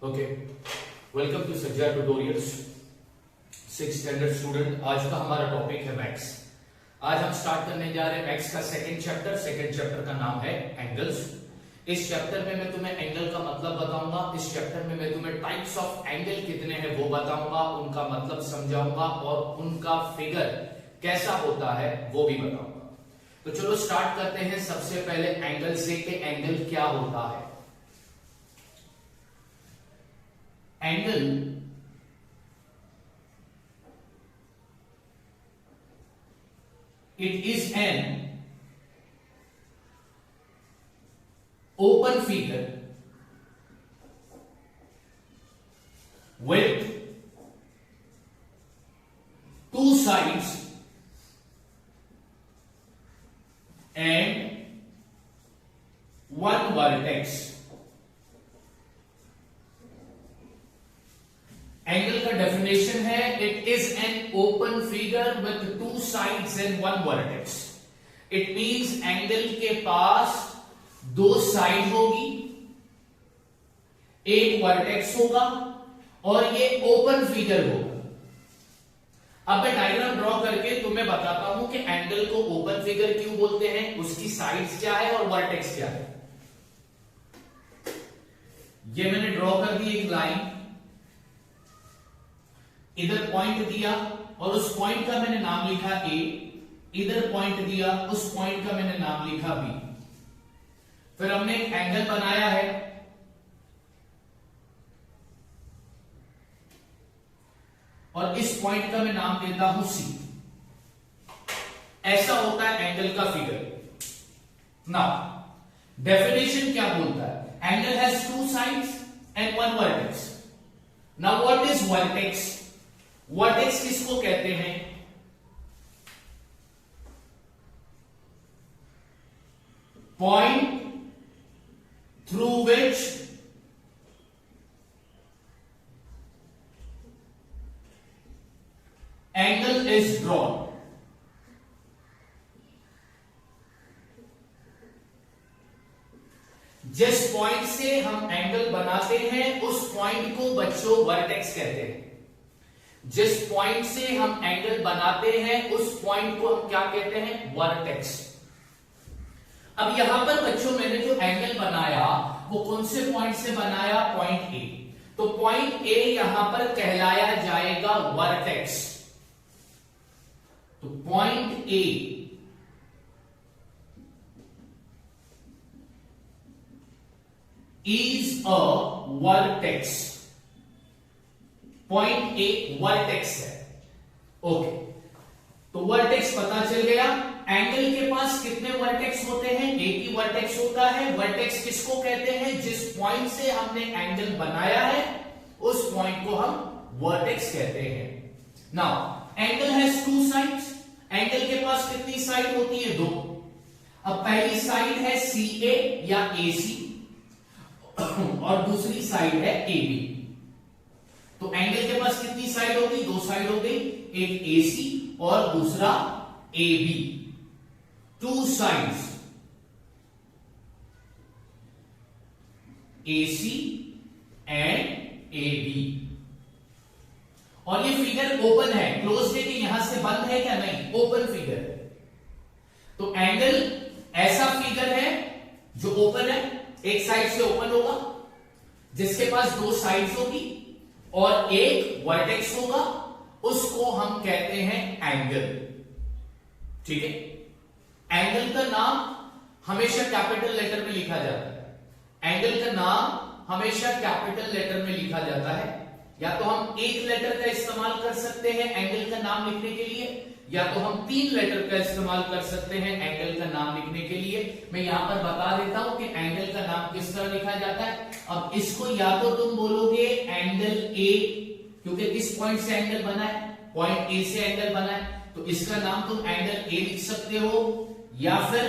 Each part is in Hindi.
ओके, वेलकम टू सज्जा ट्यूटोरियल्स। 6th स्टैंडर्ड स्टूडेंट, आज का हमारा टॉपिक है मैथ्स। आज हम स्टार्ट करने जा रहे हैं मैथ्स का सेकंड चैप्टर का नाम है एंगल्स। इस चैप्टर में मैं तुम्हें एंगल का मतलब बताऊंगा। इस चैप्टर में मैं तुम्हें टाइप्स ऑफ एंगल कितने हैं वो बताऊंगा, उनका मतलब समझाऊंगा और उनका फिगर कैसा होता है वो भी बताऊंगा। तो चलो स्टार्ट करते हैं सबसे पहले एंगल से कि एंगल क्या होता है। Angle it is an open figure with two sides and one vertex। Angle का डेफिनेशन है it is an open figure with two sides and one vertex. It means angle के पास दो साइड होगी, एक वर्टेक्स होगा और ये ओपन फिगर होगा। अब मैं डायग्राम ड्रॉ करके तुम्हें बताता हूं कि एंगल को ओपन फिगर क्यों बोलते हैं, उसकी साइड्स क्या है और वर्टेक्स क्या है। ये मैंने ड्रॉ कर दी एक लाइन, इधर पॉइंट दिया और उस पॉइंट का मैंने नाम लिखा ए, इधर पॉइंट दिया उस पॉइंट का मैंने नाम लिखा बी। फिर हमने एक एंगल बनाया है, और इस पॉइंट का मैं नाम देता हूं सी। ऐसा होता है एंगल का फिगर। नाउ डेफिनेशन क्या बोलता है, angle has two sides and one vertex. Now what is vertex? Vertex किसको कहते हैं? Point through which angle is drawn. जिस पॉइंट से हम एंगल बनाते हैं उस पॉइंट को बच्चों वर्टेक्स कहते हैं। जिस पॉइंट से हम एंगल बनाते हैं उस पॉइंट को हम क्या कहते हैं? वर्टेक्स। अब यहां पर बच्चों मैंने जो एंगल बनाया वो कौन से पॉइंट से बनाया? Point A. तो पॉइंट ए यहां पर कहलाया जाएगा वर्टेक्स। तो point A is a vertex. Point A vertex है। ओके, तो वर्टेक्स पता चल गया। एंगल के पास कितने वर्टेक्स होते हैं? एक ही वर्टेक्स होता है। वर्टेक्स किसको कहते हैं? जिस पॉइंट से हमने एंगल बनाया है उस पॉइंट को हम वर्टेक्स कहते हैं। Now angle has two sides. Angle के पास कितनी साइड होती है? दो। अब पहली साइड है सी ए या ए सी और दूसरी साइड है ए बी। तो एंगल के पास कितनी साइड होगी? दो साइड हो गई, एक AC और दूसरा AB। Two sides AC and AB। और ये फिगर ओपन है, क्लोज है कि यहां से बंद है क्या? नहीं, ओपन फिगर है। तो एंगल ऐसा फिगर है जो ओपन है, एक साइड से ओपन होगा, जिसके पास दो साइड्स होगी और एक वर्टेक्स होगा, उसको हम कहते हैं एंगल। ठीक है, एंगल का नाम हमेशा कैपिटल लेटर में लिखा जाता है। एंगल का नाम हमेशा कैपिटल लेटर में लिखा जाता है। या तो हम एक लेटर का इस्तेमाल कर सकते हैं एंगल का नाम लिखने के लिए, या तो हम 3 लेटर का इस्तेमाल कर सकते हैं एंगल का नाम लिखने के लिए। मैं यहां पर बता देता हूं कि एंगल का नाम किस तरह लिखा जाता है। अब इसको या तो तुम बोलोगे एंगल ए, क्योंकि किस पॉइंट से एंगल बना है? पॉइंट ए से एंगल बना है, तो इसका नाम तुम एंगल ए लिख सकते हो। या फिर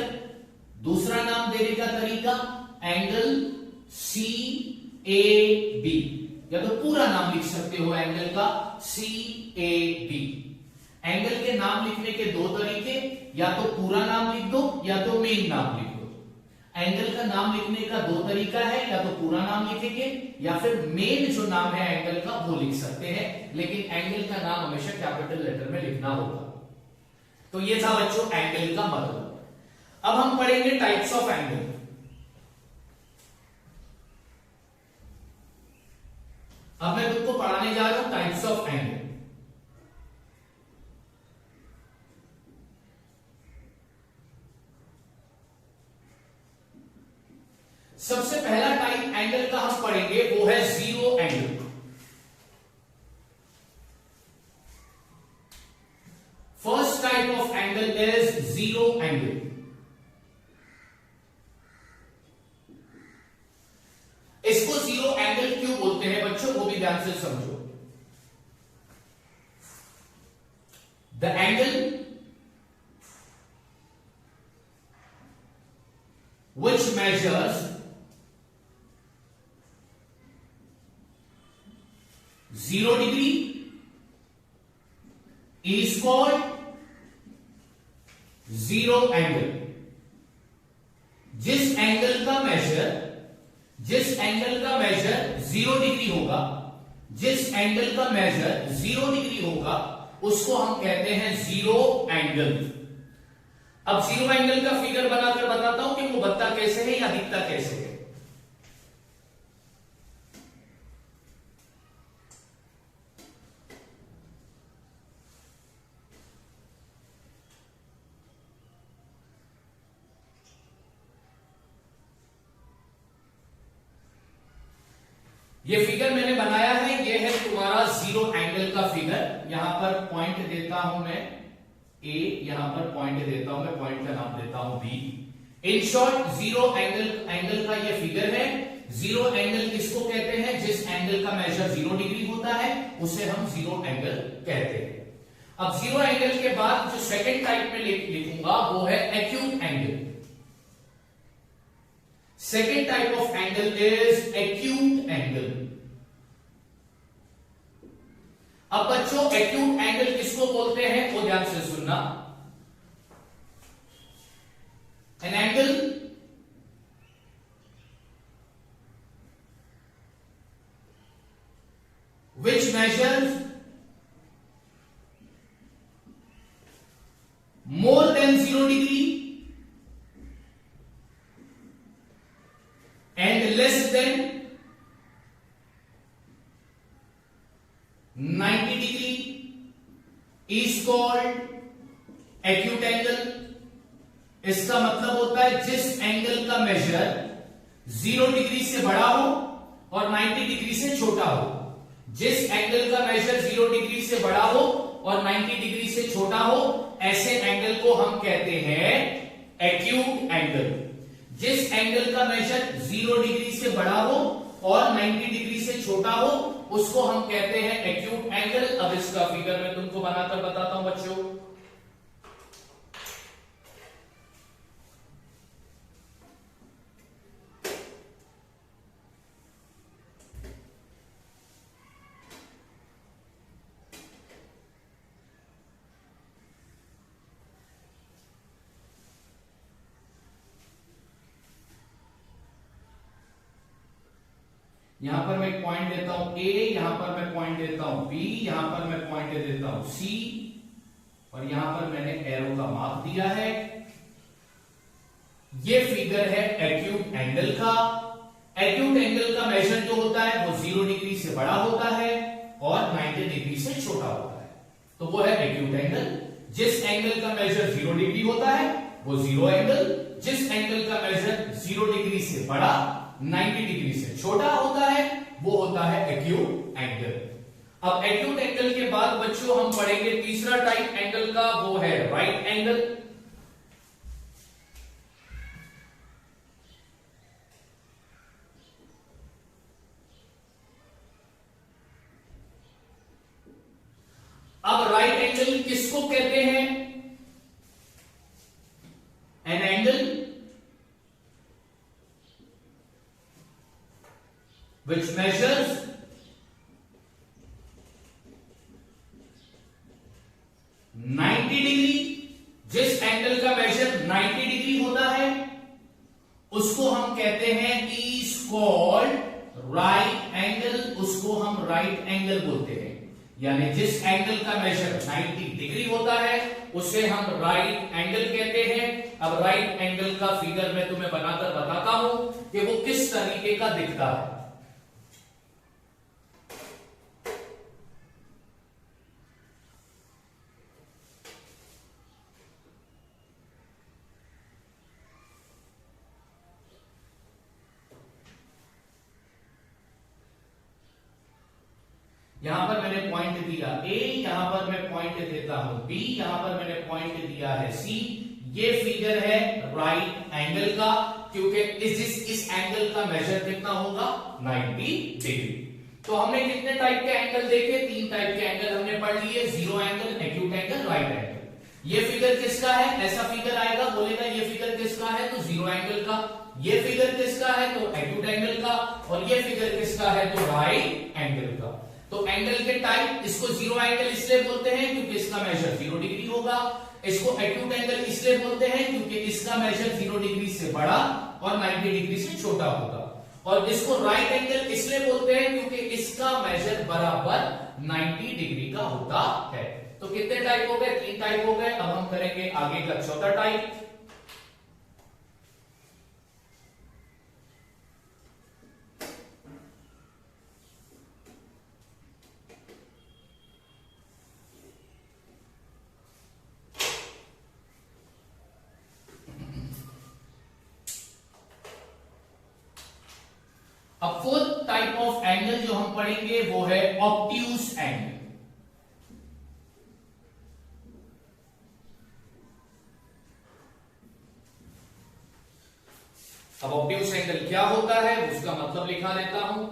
दूसरा नाम देने का तरीका एंगल सी ए बी, या तो पूरा नाम लिख सकते हो एंगल का सी ए बी। एंगल के नाम लिखने के दो तरीके, या तो पूरा नाम लिख दो या तो मेन नाम लिख दो। एंगल का नाम लिखने का दो तरीका है, या तो पूरा नाम लिखेंगे या फिर मेन जो नाम है एंगल का वो लिख सकते हैं, लेकिन एंगल का नाम हमेशा कैपिटल लेटर में लिखना होगा। तो ये था बच्चों एंगल का मतलब। अब हम पढ़ेंगे टाइप्स ऑफ एंगल। अब मैं तुमको पढ़ाने जा रहा हूं टाइप्स ऑफ एंगल। सबसे पहला टाइप एंगल का हम पढ़ेंगे वो है zero angle. First type of angle is zero angle. इसको जीरो एंगल क्यों बोलते हैं बच्चों, वो भी ध्यान से समझो। The angle which measures 0 degree is called zero angle. जिस एंगल का मेजर 0 डिग्री होगा, जिस एंगल का मेजर 0 डिग्री होगा उसको हम कहते हैं जीरो एंगल। अब जीरो एंगल का फिगर बनाकर बताता हूं कि वो बनता कैसे है या दिखता कैसे है। ये फिगर मैंने बनाया है, ये है तुम्हारा जीरो एंगल का फिगर। यहां पर पॉइंट देता हूं मैं ए, यहां पर पॉइंट देता हूं मैं, पॉइंट का नाम देता हूं B. In short zero angle का ये फिगर है। जीरो एंगल किसको कहते हैं, जिस एंगल का मेजर 0 डिग्री होता है उसे हम जीरो एंगल कहते हैं। अब जीरो एंगल के बाद जो सेकंड टाइप में लिखूंगा वो है acute angle. Second type of angle is acute angle. अब बच्चों एक्यूट एंगल किसको बोलते हैं वो ध्यान से सुनना। An angle which measures more than 0 degree and less than 90 degree is called acute angle। इसका मतलब होता है जिस एंगल का मेजर 0 डिग्री से बड़ा हो और 90 डिग्री से छोटा हो। जिस एंगल का मेजर 0 डिग्री से बड़ा हो और 90 डिग्री से छोटा हो, ऐसे एंगल को हम कहते हैं एक्यूट एंगल। जिस एंगल का मेजर 0 डिग्री से बड़ा हो और 90 डिग्री से छोटा हो उसको हम कहते हैं एक्यूट एंगल। अब इसका फिगर मैं तुमको बनाकर बताता हूं बच्चों। यहां पर मैं एक पॉइंट देता हूं ए, यहां पर मैं पॉइंट देता हूं बी, यहां पर मैं पॉइंट दे देता हूं सी, और यहां पर मैंने एरो का मार्क दिया है। ये फिगर है एक्यूट एंगल का। एक्यूट एंगल का मेजर जो होता है वो 0 डिग्री से बड़ा होता है और 90 डिग्री से छोटा होता है, तो वो है एक्यूट एंगल। जिस एंगल का मेजर 0 डिग्री होता है वो जीरो एंगल। जिस एंगल का मेजर 0 डिग्री से बड़ा 90 डिग्री से छोटा होता है वो होता है एक्यूट एंगल। अब एक्यूट एंगल के बाद बच्चों हम पढ़ेंगे तीसरा टाइप एंगल का, वो है राइट एंगल। अब राइट एंगल किसको कहते हैं, an angle which measures 90 degree. जिस एंगल का मेजर 90 डिग्री होता है उसको हम कहते हैं इज कॉल्ड राइट एंगल, उसको हम राइट एंगल बोलते हैं। यानी जिस एंगल का मेजर 90 डिग्री होता है उसे हम राइट एंगल कहते हैं। अब राइट एंगल का फिगर मैं तुम्हें बनाकर बताता हूं कि वो किस तरीके का दिखता है। यहां पर मैंने पॉइंट दिया ए, यहां पर मैं पॉइंट देता हूं बी, यहां पर मैंने पॉइंट दिया है सी। ये फिगर है राइट एंगल का, क्योंकि इस एंगल का मेजर कितना होगा 90 डिग्री। तो हमने कितने टाइप के एंगल देखे, 3 टाइप के एंगल हमने पढ़ लिए, zero angle, acute angle, right angle. ये फिगर किसका है, ऐसा फिगर आएगा, बोलेगा ये फिगर किसका है, तो जीरो एंगल का। ये फिगर किसका है, तो एक्यूट एंगल का। और ये फिगर किसका है, तो राइट एंगल का। तो एंगल के टाइप, इसको जीरो एंगल इसलिए बोलते हैं क्योंकि इसका मेजर 0 डिग्री होगा। इसको एक्यूट एंगल इसलिए बोलते हैं क्योंकि इसका मेजर 0 डिग्री से बड़ा और 90 डिग्री से छोटा होगा। और इसको राइट एंगल इसलिए बोलते हैं क्योंकि इसका मेजर बराबर 90 डिग्री का होता है। तो कितने टाइप हो गए, 3 टाइप हो गए। अब हम करेंगे आगे का चौथा टाइप। अब फोर्थ टाइप ऑफ एंगल जो हम पढ़ेंगे वो है ऑब्ट्यूज एंगल। अब ऑब्ट्यूज एंगल क्या होता है उसका मतलब लिखा देता हूं।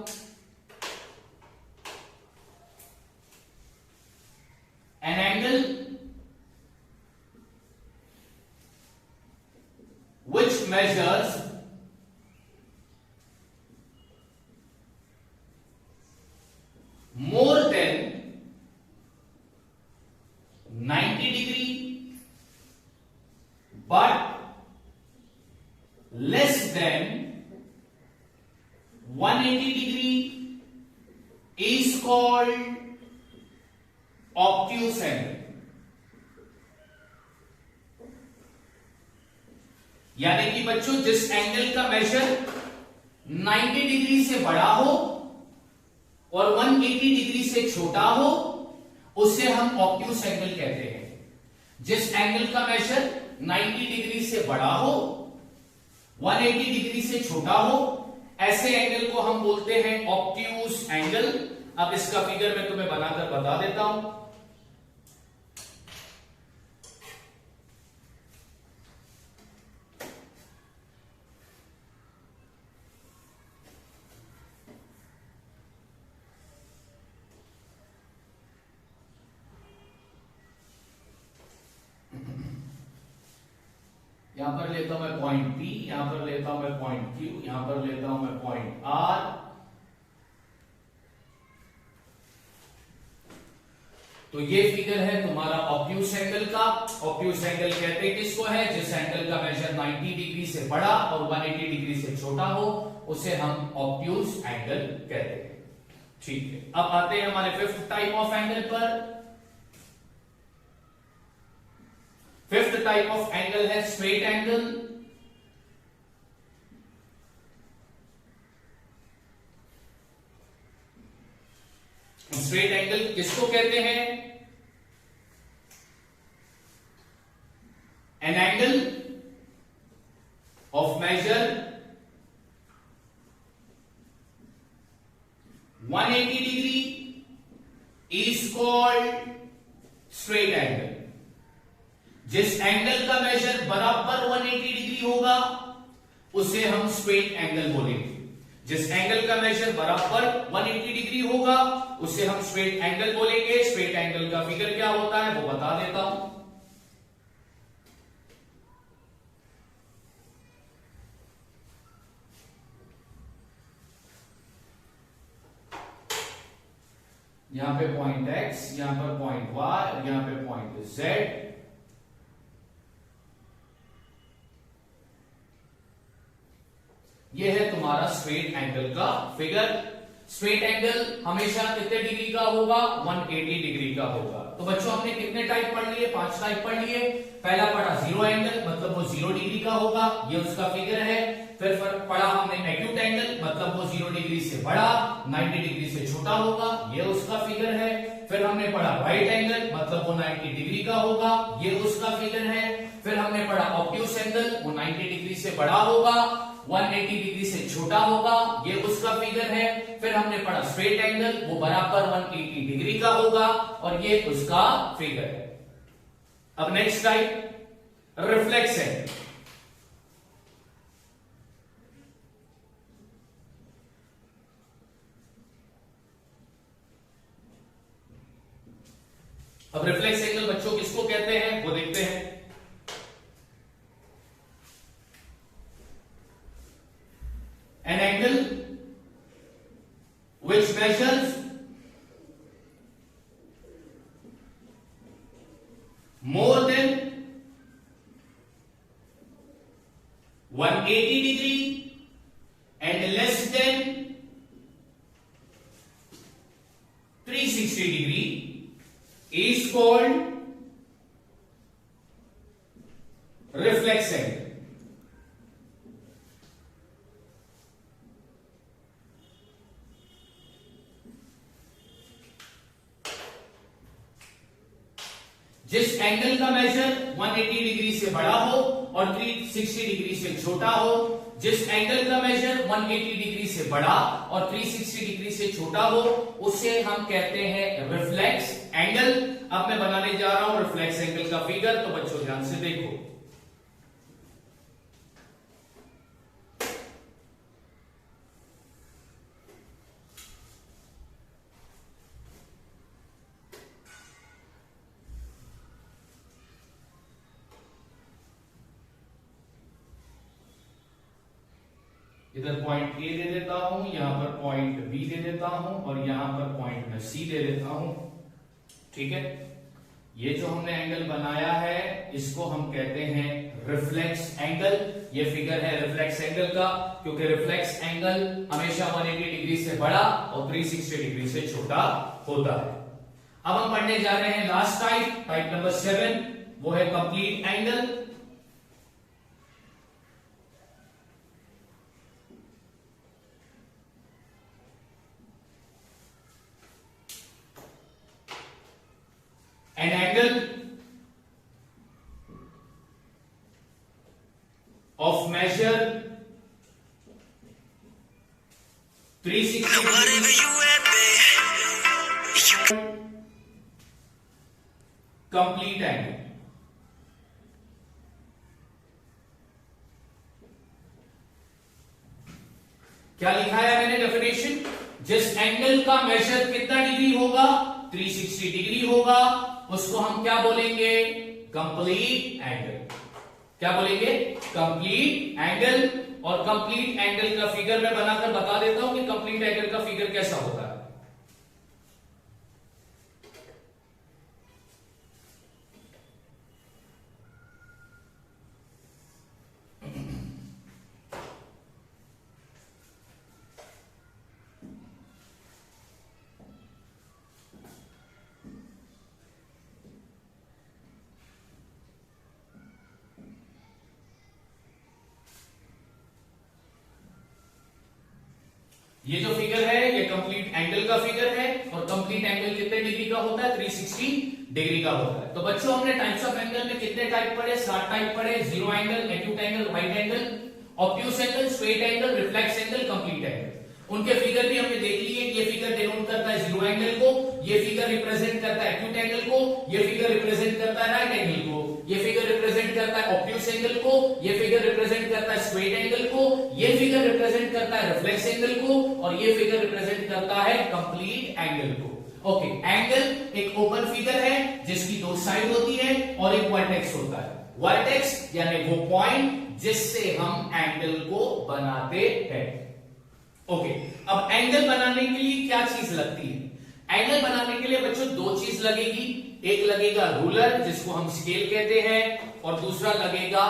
An angle which measures more than 90 degree but less than 180 degree is called obtuse angle। यानी कि बच्चों जिस एंगल का मेजर 90 डिग्री से बड़ा हो और 180 डिग्री से छोटा हो उसे हम ऑब्ट्यूज एंगल कहते हैं। जिस एंगल का मेजर 90 डिग्री से बड़ा हो, 180 डिग्री से छोटा हो, ऐसे एंगल को हम बोलते हैं ऑब्ट्यूज एंगल। अब इसका फिगर मैं तुम्हें बनाकर बता देता हूं। यहां पर लेता हूं मैं पॉइंट P, यहां पर लेता हूं मैं पॉइंट Q, यहां पर लेता हूं मैं पॉइंट R। तो ये फिगर है तुम्हारा ऑब्ट्यूज एंगल का। ऑब्ट्यूज एंगल कहते हैं किसको है, जिस एंगल का मेजर 90 डिग्री से बड़ा और 180 डिग्री से छोटा हो उसे हम ऑब्ट्यूज एंगल कहते हैं। ठीक है, अब आते हैं हमारे फिफ्थ टाइप ऑफ एंगल पर। फिफ्थ टाइप ऑफ एंगल है स्ट्रेट एंगल। स्ट्रेट एंगल किसको कहते हैं, an angle of measure 180 degree is called straight angle. जिस एंगल का मेजर बराबर 180 डिग्री होगा उसे हम स्ट्रेट एंगल बोलेंगे। जिस एंगल का मेजर बराबर 180 डिग्री होगा उसे हम स्ट्रेट एंगल बोलेंगे। स्ट्रेट एंगल का फिगर क्या होता है वो बता देता हूं। यहां पे पॉइंट X, यहां पर पॉइंट Y और यहां पे पॉइंट Z। ये है तुम्हारा स्ट्रेट एंगल का फिगर। स्ट्रेट एंगल हमेशा कितने डिग्री का होगा? 180 डिग्री का होगा। तो बच्चों हमने कितने टाइप पढ़ लिए? 5 टाइप पढ़ लिए। पहला पढ़ा जीरो एंगल, मतलब वो 0 डिग्री का होगा, ये उसका फिगर है। फिर पढ़ा हमने एक्यूट एंगल, मतलब वो 0 डिग्री से बड़ा 90 डिग्री से छोटा होगा, ये उसका फिगर है। फिर हमने पढ़ा राइट एंगल, मतलब वो 90 डिग्री का होगा, ये उसका फिगर है। फिर हमने पढ़ा ऑब्ट्यूस एंगल, वो 90 डिग्री से बड़ा होगा, 180 डिग्री से छोटा होगा, ये उसका फिगर है। फिर हमने पढ़ा स्ट्रेट एंगल, वो बराबर 180 डिग्री का होगा और ये उसका फिगर है। अब नेक्स्ट टाइप रिफ्लेक्स एंगल। अब रिफ्लेक्स एंगल बच्चों किसको कहते हैं वो देखते हैं। An angle which measures more than 180 degree and less than 360 degree is called reflex angle. जिस एंगल का मेजर 180 डिग्री से बड़ा हो और 360 डिग्री से छोटा हो, जिस एंगल का मेजर 180 डिग्री से बड़ा और 360 डिग्री से छोटा हो, उसे हम कहते हैं रिफ्लेक्स एंगल। अब मैं बनाने जा रहा हूं रिफ्लेक्स एंगल का फिगर, तो बच्चों ध्यान से देखो। इधर पॉइंट ए दे देता हूं, यहां पर पॉइंट बी दे देता हूं और यहां पर पॉइंट में सी दे देता हूं। ठीक है, ये जो हमने एंगल बनाया है इसको हम कहते हैं रिफ्लेक्स एंगल। ये फिगर है रिफ्लेक्स एंगल का, क्योंकि रिफ्लेक्स एंगल हमेशा 180 डिग्री से बड़ा और 360 डिग्री से छोटा होता है। अब हम पढ़ने जा रहे हैं लास्ट टाइप, टाइप नंबर 7, वो है complete angle. An angle of measure 360 complete angle। क्या लिखा है मैंने डेफिनेशन? जिस एंगल का मेजर कितना डिग्री होगा? 360 डिग्री होगा, उसको हम क्या बोलेंगे? Complete angle. क्या बोलेंगे? Complete angle. और कंप्लीट एंगल का फिगर मैं बनाकर बता देता हूं कि कंप्लीट एंगल का फिगर कैसा होता है। ये जो फिगर है ये कंप्लीट एंगल का फिगर है और कंप्लीट एंगल कितने डिग्री का होता है? 360 डिग्री का होता है। तो बच्चों हमने टाइप्स ऑफ एंगल में कितने टाइप पढ़े? 7 टाइप पढ़े। Zero angle, acute angle, right angle, obtuse angle, straight angle, reflex angle, complete angle. उनके फिगर भी हमने देख लिए। ये फिगर डिनोट करता है जीरो एंगल को, ये फिगर रिप्रेजेंट करता है एक्यूट एंगल को, ये फिगर रिप्रेजेंट करता है राइट एंगल को, ये फिगर रिप्रेजेंट करता है ऑब्ट्यूस एंगल को, ये फिगर रिप्रेजेंट करता है स्ट्रेट एंगल को, ये फिगर रिप्रेजेंट करता है रिफ्लेक्स एंगल को और ये फिगर रिप्रेजेंट करता है कंप्लीट एंगल को। ओके, एंगल एक ओपन फिगर है जिसकी दो साइड होती है और एक वर्टेक्स होता है। वर्टेक्स यानी वो पॉइंट जिससे हम एंगल को बनाते हैं। ओके, अब एंगल बनाने के लिए क्या चीज लगती है? एंगल बनाने के लिए बच्चों दो चीज लगेगी। एक लगेगा रूलर जिसको हम स्केल कहते हैं और दूसरा लगेगा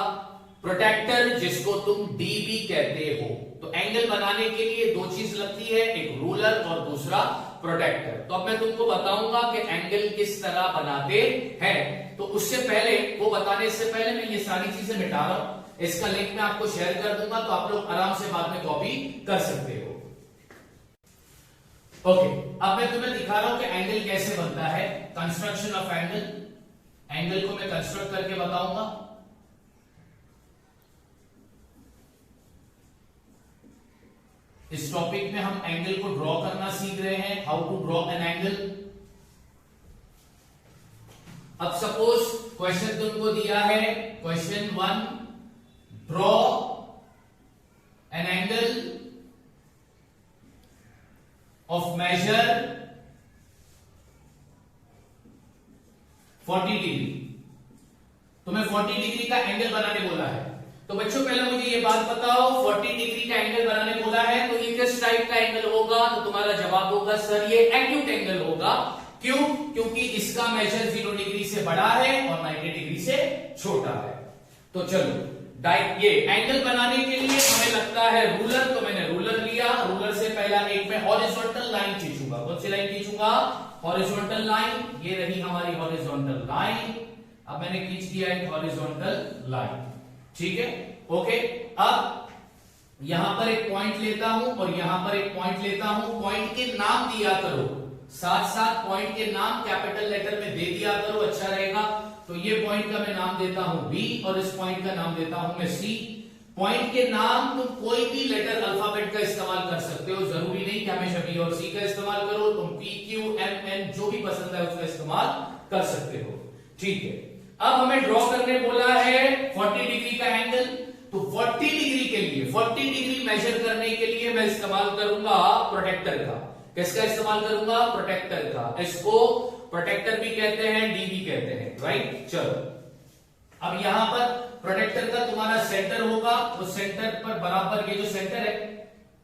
प्रोटेक्टर जिसको तुम डी भी कहते हो। तो एंगल बनाने के लिए दो चीज लगती है, एक रूलर और दूसरा प्रोटेक्टर। तो अब मैं तुमको बताऊंगा कि एंगल किस तरह बनाते हैं। तो उससे पहले, वो बताने से पहले मैं ये सारी चीजें मिटा रहा हूं। इसका लिंक मैं आपको शेयर कर दूंगा, तो आप लोग आराम से बाद में कॉपी कर सकते हो। ओके, अब मैं तुम्हें दिखा रहा हूं कि एंगल कैसे बनता है। कंस्ट्रक्शन ऑफ एंगल, एंगल को मैं कंस्ट्रक्ट करके बताऊंगा। इस टॉपिक में हम एंगल को ड्रॉ करना सीख रहे हैं, how to draw an angle. अब सपोज क्वेश्चन तुमको दिया है, question 1, draw an angle of measure 40 degree. तुम्हें 40 डिग्री का एंगल बनाने बोला है। तो बच्चों पहले मुझे ये बात बताओ, 40 डिग्री का एंगल बनाने बोला है तो ये किस टाइप का एंगल होगा? तो तुम्हारा जवाब होगा सर ये एक्यूट एंगल होगा। क्यों? क्योंकि इसका मेजर 0 डिग्री से बड़ा है और 90 डिग्री से छोटा है। तो चलो ये एंगल बनाने के लिए हमें लगता है रूलर, तो मैंने रूलर लिया। रूलर से पहला एक मैं हॉरिजॉन्टल लाइन खींचूंगा। कौन सी लाइन खींचूंगा? Horizontal line. ये रही हमारी हॉरिजॉन्टल लाइन। अब मैंने खींच दिया एक हॉरिजॉन्टल लाइन, ठीक है, ओके। अब यहां पर एक पॉइंट लेता हूं और यहां पर एक पॉइंट लेता हूं। पॉइंट के नाम दिया करो, साथ साथ पॉइंट के नाम कैपिटल लेटर में दे दिया करो, अच्छा रहेगा। तो ये पॉइंट का मैं नाम देता हूं बी और इस पॉइंट का नाम देता हूं मैं सी। पॉइंट के नाम तुम कोई भी लेटर अल्फाबेट का इस्तेमाल कर सकते हो, जरूरी नहीं कि हमेशा बी और सी का इस्तेमाल करो। तुम पी क्यू एम एन जो भी पसंद है उसका इस्तेमाल कर सकते हो, ठीक है। अब हमें ड्रॉ करने बोला है 40 डिग्री का एंगल। तो 40 डिग्री के लिए, 40 डिग्री मेजर करने के लिए मैं इस्तेमाल करूंगा प्रोटेक्टर का। किसका इस्तेमाल करूंगा? प्रोटेक्टर का। इसको प्रोटेक्टर भी कहते हैं, डी भी कहते हैं, राइट। चलो अब यहां पर प्रोटेक्टर का तुम्हारा सेंटर होगा, उस सेंटर पर बराबर ये जो सेंटर है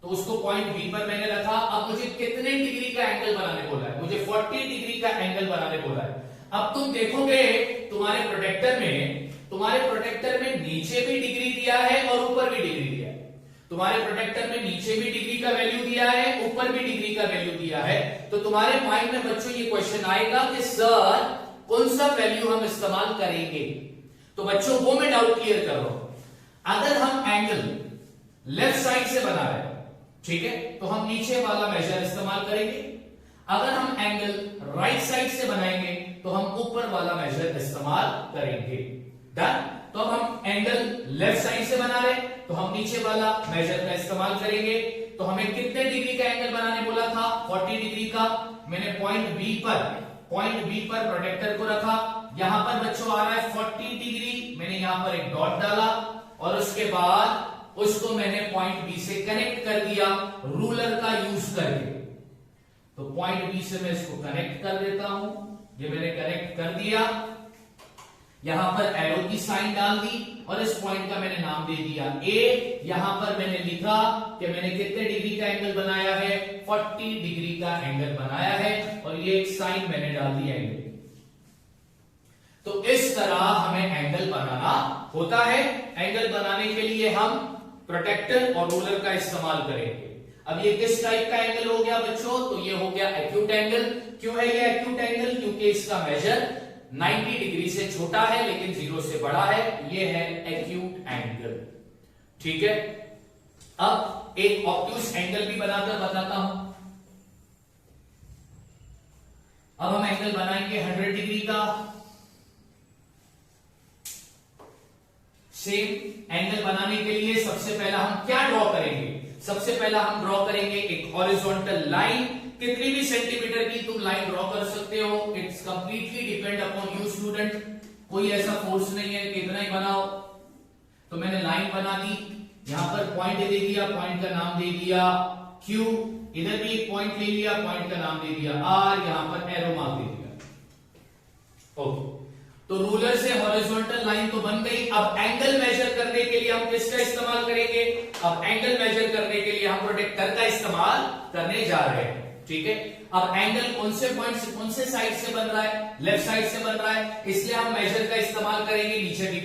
तो उसको पॉइंट बी पर मैंने रखा। अब मुझे कितने डिग्री का एंगल बनाने बोला है? मुझे 40 डिग्री का एंगल बनाने बोला है। अब तुम देखोगे तुम्हारे प्रोटेक्टर में नीचे भी डिग्री दिया है और ऊपर भी डिग्री दिया है। तुम्हारे प्रोटेक्टर में नीचे भी डिग्री का वैल्यू दिया है, ऊपर भी डिग्री का वैल्यू दिया है। तो तुम्हारे माइंड में बच्चों ये क्वेश्चन आएगा कि सर कौन सा वैल्यू हम इस्तेमाल करेंगे? तो बच्चों वो मैं डाउट क्लियर कर रहा हूं। अगर हम एंगल लेफ्ट साइड से बना रहे हैं, ठीक है, तो हम नीचे वाला मेजर इस्तेमाल करेंगे। अगर हम एंगल राइट साइड से बनाएंगे तो हम ऊपर वाला मेजर इस्तेमाल करेंगे। डन। तो अब हम एंगल लेफ्ट साइड से बना रहे तो हम नीचे वाला मेजर का इस्तेमाल करेंगे। तो हमें कितने डिग्री का एंगल बनाने बोला था? 40 डिग्री का। मैंने पॉइंट बी पर प्रोटेक्टर को रखा। यहां पर बच्चों आ रहा है 40 डिग्री। मैंने यहां पर एक डॉट डाला और उसके बाद उसको मैंने पॉइंट बी से कनेक्ट कर दिया रूलर का यूज करके। तो पॉइंट बी से मैं इसको कनेक्ट कर देता हूं। ये मैंने कनेक्ट कर दिया, यहां पर एरो की साइन डाल दी और इस पॉइंट का मैंने नाम दे दिया ए। यहां पर मैंने लिखा कि मैंने कितने डिग्री का एंगल बनाया है? 40 डिग्री का एंगल बनाया है और ये एक साइन मैंने डाल दी एंगल। तो इस तरह हमें एंगल बनाना होता है। एंगल बनाने के लिए हम प्रोटेक्टर और रूलर का इस्तेमाल करेंगे। अब ये किस टाइप का एंगल हो गया बच्चों? तो ये हो गया एक्यूट एंगल। क्यों है ये एक्यूट एंगल? क्योंकि इसका मेजर 90 डिग्री से छोटा है लेकिन 0 से बड़ा है। ये है एक्यूट एंगल, ठीक है। अब एक ऑब्ट्यूज एंगल भी बनाकर बताता हूं। अब हम एंगल बनाएंगे 100 डिग्री का। सेम एंगल बनाने के लिए सबसे पहला हम क्या ड्रॉ करेंगे? सबसे पहला हम ड्रॉ करेंगे एक हॉरिजॉन्टल लाइन। कितनी भी सेंटीमीटर की तुम लाइन ड्रॉ कर सकते हो, it's completely depend upon you student. कोई ऐसा फोर्स नहीं है कि इतना ही बनाओ। तो मैंने लाइन बना दी, यहां पर पॉइंट दे दिया, पॉइंट का नाम दे दिया Q। इधर भी एक पॉइंट ले लिया, पॉइंट का नाम दे दिया R। यहां पर एरो मार्क दे दिया, ओके। तो रूलर से हॉरिजॉन्टल लाइन तो बन गई। अब एंगल मेजर करने के लिए हम किसका इस्तेमाल करेंगे? अब एंगल मेजर करने के लिए हम प्रोटेक्टर का इस्तेमाल करने जा रहे हैं, ठीक है। अब एंगल कौन से पॉइंट से, कौन से साइड से बन रहा है? लेफ्ट साइड से बन रहा है, इसलिए हम मेजर का इस्तेमाल करेंगे।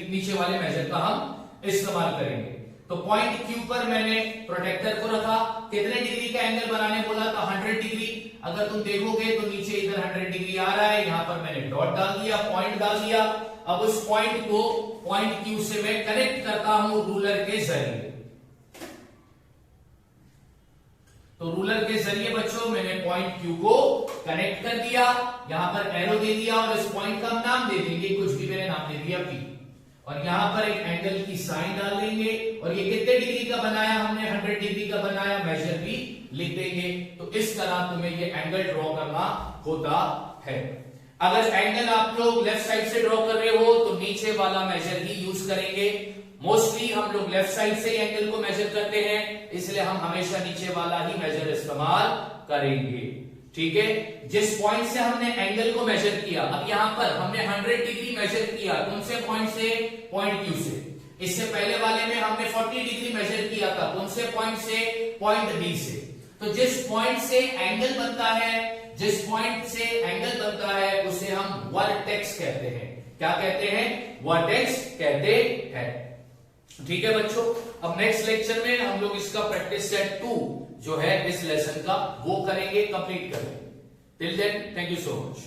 नीचे वाले मेजर का हम इस्तेमाल करेंगे। तो पॉइंट क्यू पर मैंने प्रोटेक्टर को रखा, कितने डिग्री का एंगल बनाने बोला था? 100 डिग्री। अगर तुम देखोगे तो नीचे इधर 100 डिग्री आ रहा है, यहां पर मैंने डॉट डाल दिया, पॉइंट डाल दिया। अब उस पॉइंट को पॉइंट क्यू से मैं कनेक्ट करता हूं रूलर के जरिए। तो रूलर के जरिए बच्चों मैंने पॉइंट क्यू को कनेक्ट कर दिया, यहां पर एरो दे दिया और इस पॉइंट का हम नाम दे देंगे, कुछ भी मैंने नाम दे दिया पी। और यहां पर एक एंगल की साइन डाल देंगे और ये कितने डिग्री का बनाया हमने? 100 डिग्री का बनाया, मेजर भी लिख देंगे। तो इस तरह तुम्हें ये एंगल ड्रॉ करना होता है। अगर एंगल आप लोग लेफ्ट साइड से ड्रॉ कर रहे हो तो नीचे वाला मेजर ही यूज करेंगे। मोस्टली हम लोग लेफ्ट साइड से एंगल को मेजर करते हैं, इसलिए हम हमेशा नीचे वाला ही मेजर इस्तेमाल करेंगे। ठीक है, जिस पॉइंट से हमने एंगल को मेजर किया, अब यहां पर हमने 100 डिग्री मेजर किया, कौन से पॉइंट से? पॉइंट क्यू से। इससे पहले वाले में हमने 40 डिग्री मेजर किया था, कौन से पॉइंट से? पॉइंट बी से। तो जिस पॉइंट से एंगल बनता है, जिस पॉइंट से एंगल बनता है उसे हम वर्टेक्स कहते हैं। क्या कहते हैं? वर्टेक्स कहते हैं। ठीक है बच्चों, अब नेक्स्ट लेक्चर में हम लोग इसका प्रैक्टिस सेट 2 जो है इस लेसन का वो करेंगे, कंप्लीट करेंगे। Till then thank you so much.